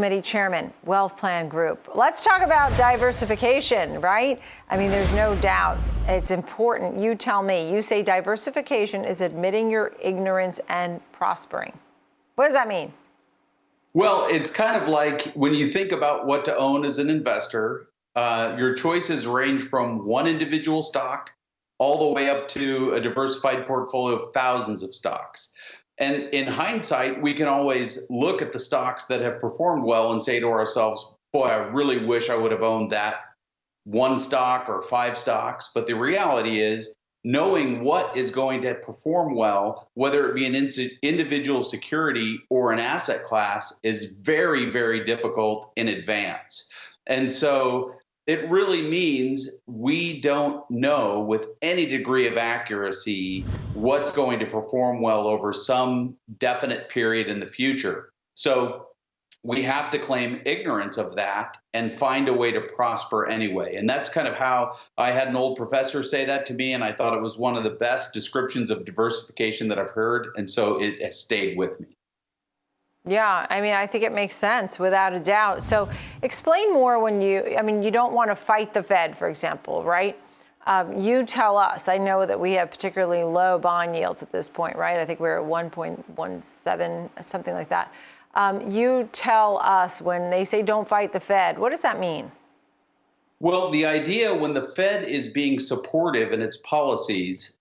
Committee Chairman, Wealthplan Group. Let's talk about diversification, right? I mean, there's no doubt it's important. You tell me. You say diversification is admitting your ignorance and prospering. What does that mean? Well, it's kind of like when you think about what to own as an investor, your choices range from one individual stock all the way up to a diversified portfolio of thousands of stocks. And in hindsight, we can always look at the stocks that have performed well and say to ourselves, boy, I really wish I would have owned that one stock or five stocks. But the reality is, knowing what is going to perform well, whether it be an individual security or an asset class, is very, very difficult in advance. And so it really means we don't know with any degree of accuracy what's going to perform well over some definite period in the future. So we have to claim ignorance of that and find a way to prosper anyway. And that's kind of how I had an old professor say that to me, and I thought it was one of the best descriptions of diversification that I've heard, and so it has stayed with me. Yeah, I mean, I think it makes sense without a doubt. So explain more when you don't want to fight the Fed, for example, right? You tell us. I know that we have particularly low bond yields at this point, right? I think we're at 1.17, something like that. You tell us when they say don't fight the Fed, what does that mean? Well, the idea when the Fed is being supportive in its policies,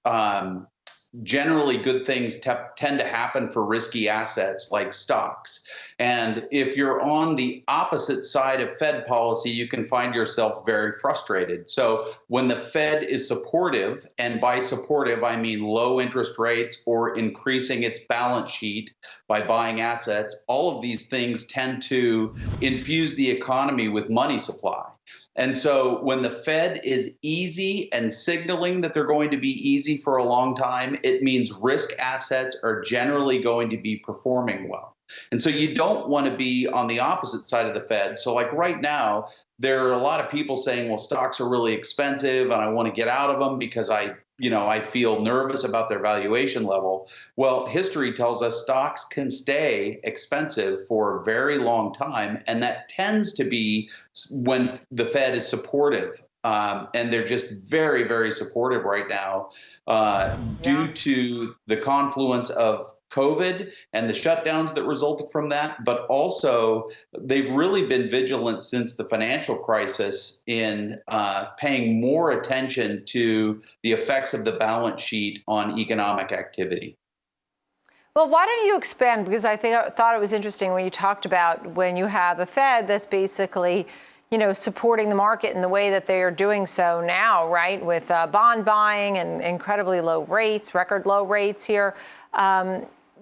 generally good things tend to happen for risky assets like stocks. And if you're on the opposite side of Fed policy, you can find yourself very frustrated. So when the Fed is supportive, and by supportive, I mean low interest rates or increasing its balance sheet by buying assets, all of these things tend to infuse the economy with money supply. And so when the Fed is easy and signaling that they're going to be easy for a long time, it means risk assets are generally going to be performing well. And so you don't want to be on the opposite side of the Fed. So like right now, there are a lot of people saying, well, stocks are really expensive and I want to get out of them because I feel nervous about their valuation level. Well, history tells us stocks can stay expensive for a very long time, and that tends to be when the Fed is supportive. And they're just very, very supportive right now due to the confluence of COVID and the shutdowns that resulted from that, but also they've really been vigilant since the financial crisis in paying more attention to the effects of the balance sheet on economic activity. Well, why don't you expand? Because I thought it was interesting when you talked about when you have a Fed that's basically supporting the market in the way that they are doing so now, right? With bond buying and incredibly low rates, record low rates here.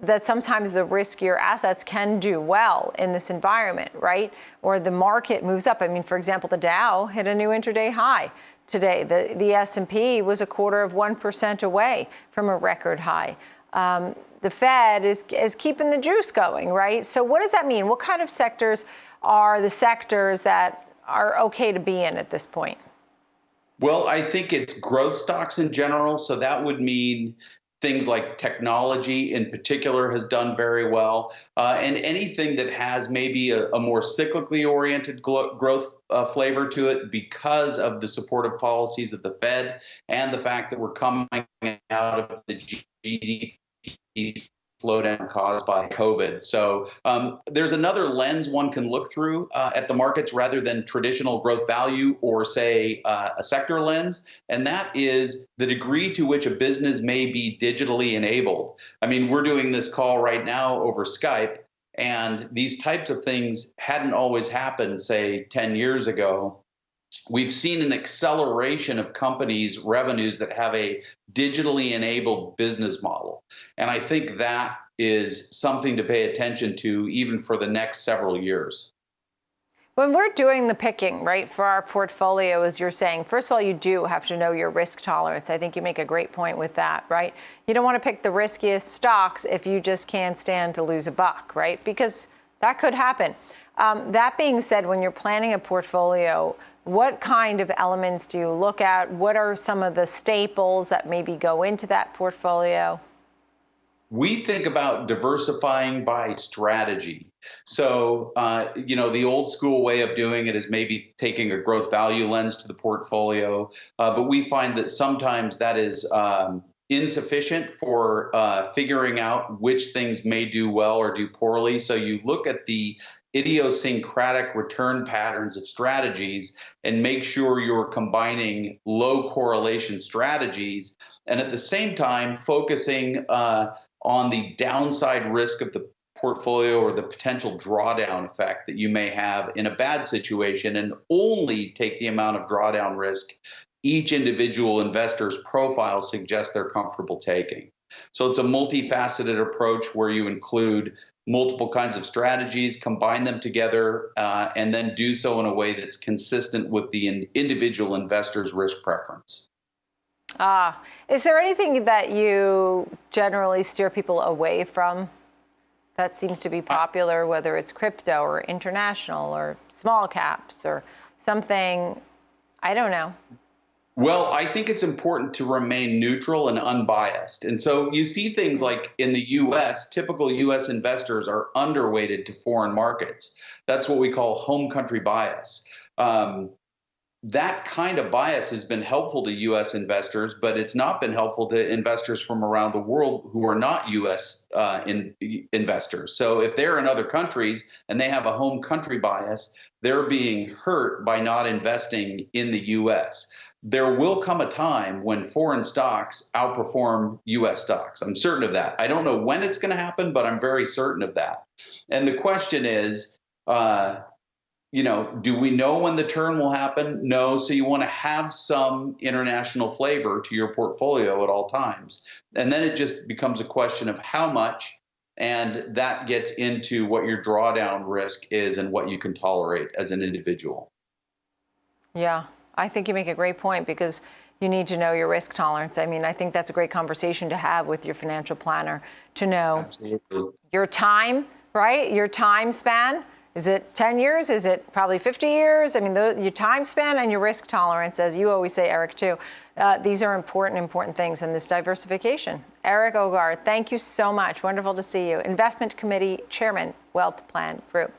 That sometimes the riskier assets can do well in this environment, right? Or the market moves up. I mean, for example, the Dow hit a new intraday high today. The S&P was 1/4% away from a record high. The Fed is keeping the juice going, right? So what does that mean? What kind of sectors are the sectors that are okay to be in at this point? Well, I think it's growth stocks in general. So that would mean things like technology in particular has done very well. And anything that has maybe a more cyclically oriented growth flavor to it because of the supportive policies of the Fed and the fact that we're coming out of the GDP slowdown caused by COVID. So there's another lens one can look through at the markets rather than traditional growth value or say a sector lens. And that is the degree to which a business may be digitally enabled. I mean, we're doing this call right now over Skype, and these types of things hadn't always happened, say, 10 years ago. We've seen an acceleration of companies' revenues that have a digitally enabled business model. And I think that is something to pay attention to even for the next several years. When we're doing the picking, right, for our portfolio, as you're saying, first of all, you do have to know your risk tolerance. I think you make a great point with that, right? You don't want to pick the riskiest stocks if you just can't stand to lose a buck, right? Because that could happen. That being said, when you're planning a portfolio, what kind of elements do you look at? What are some of the staples that maybe go into that portfolio? We think about diversifying by strategy. So, the old school way of doing it is maybe taking a growth value lens to the portfolio, but we find that sometimes that is insufficient for figuring out which things may do well or do poorly. So you look at the idiosyncratic return patterns of strategies and make sure you're combining low correlation strategies and at the same time focusing on the downside risk of the portfolio or the potential drawdown effect that you may have in a bad situation and only take the amount of drawdown risk each individual investor's profile suggests they're comfortable taking. So it's a multifaceted approach where you include multiple kinds of strategies, combine them together, and then do so in a way that's consistent with the individual investor's risk preference. Is there anything that you generally steer people away from that seems to be popular, whether it's crypto or international or small caps or something? I don't know. Well, I think it's important to remain neutral and unbiased. And so you see things like in the US, typical US investors are underweighted to foreign markets. That's what we call home country bias. That kind of bias has been helpful to US investors, but it's not been helpful to investors from around the world who are not US investors. So if they're in other countries and they have a home country bias, they're being hurt by not investing in the US. There will come a time when foreign stocks outperform US stocks. I'm certain of that. I don't know when it's going to happen, but I'm very certain of that. And the question is, do we know when the turn will happen? No. So you want to have some international flavor to your portfolio at all times. And then it just becomes a question of how much, and that gets into what your drawdown risk is and what you can tolerate as an individual. Yeah, I think you make a great point because you need to know your risk tolerance. I mean, I think that's a great conversation to have with your financial planner to know Absolutely. your time, right? Your time span. Is it 10 years? Is it probably 50 years? I mean, your time span and your risk tolerance, as you always say, Erik, too. These are important things in this diversification. Erik Ogard, thank you so much. Wonderful to see you. Investment Committee Chairman, Wealthplan Group.